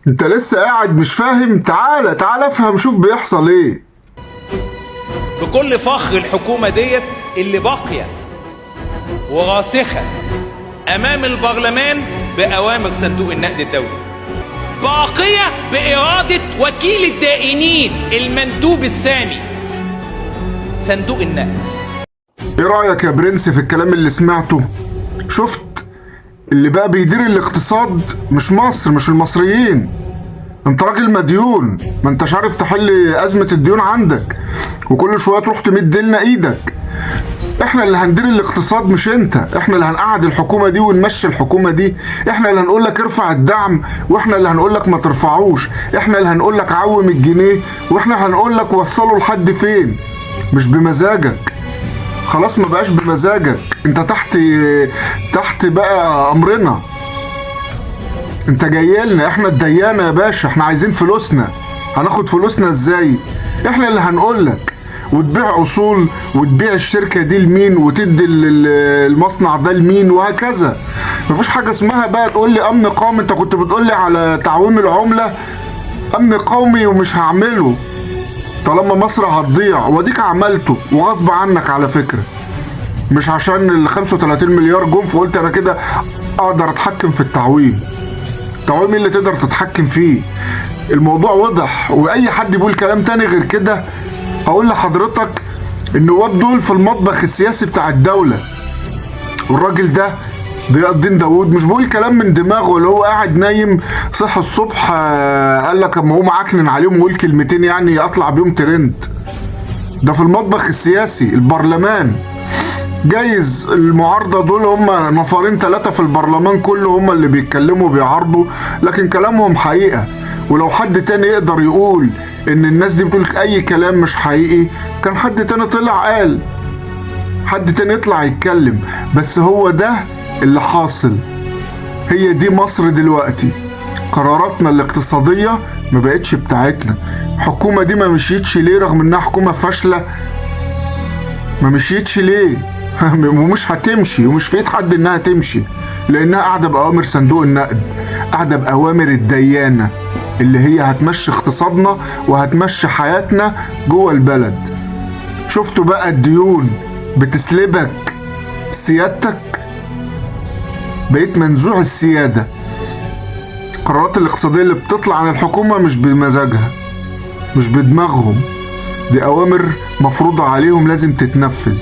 انت لسه قاعد مش فاهم؟ تعالى تعالى افهم، شوف بيحصل ايه. بكل فخر الحكومة ديت اللي باقية وراسخة أمام البرلمان بأوامر صندوق النقد الدولي، باقية بإرادة وكيل الدائنين المندوب السامي صندوق النقد. ايه رأيك يا برنس في الكلام اللي سمعته؟ شفت اللي بقى بيدير الاقتصاد مش مصر، مش المصريين. انت راجل مديون، ما انتش عارف تحل ازمة الديون عندك، وكل شوية تروح تمد لنا ايدك. احنا اللي هندير الاقتصاد مش انت، احنا اللي هنقعد الحكومة دي ونمشي الحكومة دي، احنا اللي هنقول لك ارفع الدعم واحنا اللي هنقول لك ما ترفعوش، احنا اللي هنقول لك عوم الجنيه واحنا هنقول لك وصله لحد فين. مش بمزاجك، خلاص ما بقاش بمزاجك، انت تحت بقى امرنا. انت جاي لنا، احنا الديانة يا باشا، احنا عايزين فلوسنا. هناخد فلوسنا ازاي؟ احنا اللي هنقول لك، وتبيع اصول وتبيع الشركة دي لمين وتدي المصنع ده لمين وهكذا. مفيش حاجة اسمها بقى تقول لي امن قومي. انت كنت بتقول لي على تعويم العملة امن قومي ومش هعمله طالما مصر هتضيع، واديك عملته وغصب عنك على فكرة. مش عشان ال 35 مليار جم فقلت انا كده اقدر اتحكم في التعويم. التعويم اللي تقدر تتحكم فيه. الموضوع واضح، واي حد بيقول كلام تاني غير كده اقول لحضرتك النواب دول في المطبخ السياسي بتاع الدولة. والراجل ده ضياء الدين داوود مش بيقول كلام من دماغه، اللي هو قاعد نايم صحي الصبح قال لك اما هو معكنن عليهم ويقول كلمتين يعني اطلع بيهم ترند. ده في المطبخ السياسي، البرلمان. جايز المعارضة دول هم نفرين ثلاثة في البرلمان كله هم اللي بيتكلموا بيعارضوا، لكن كلامهم حقيقة. ولو حد تاني يقدر يقول ان الناس دي بتقول اي كلام مش حقيقي كان حد تاني طلع قال، حد تاني يطلع يتكلم. بس هو ده اللي حاصل، هي دي مصر دلوقتي. قراراتنا الاقتصادية ما بقتش بتاعتنا. الحكومة دي ما مشيتش ليه رغم انها حكومة فاشلة؟ ما مشيتش ليه؟ ومش هتمشي، ومش في ايد حد انها تمشي، لانها قاعدة بأوامر صندوق النقد، قاعدة بأوامر الديانة اللي هي هتمشي اقتصادنا وهتمشي حياتنا جوه البلد. شفتوا بقى الديون بتسلبك سيادتك، بقيت منزوع السيادة. القرارات الاقتصادية اللي بتطلع عن الحكومة مش بمزاجها، مش بدماغهم، دي أوامر مفروضة عليهم لازم تتنفذ.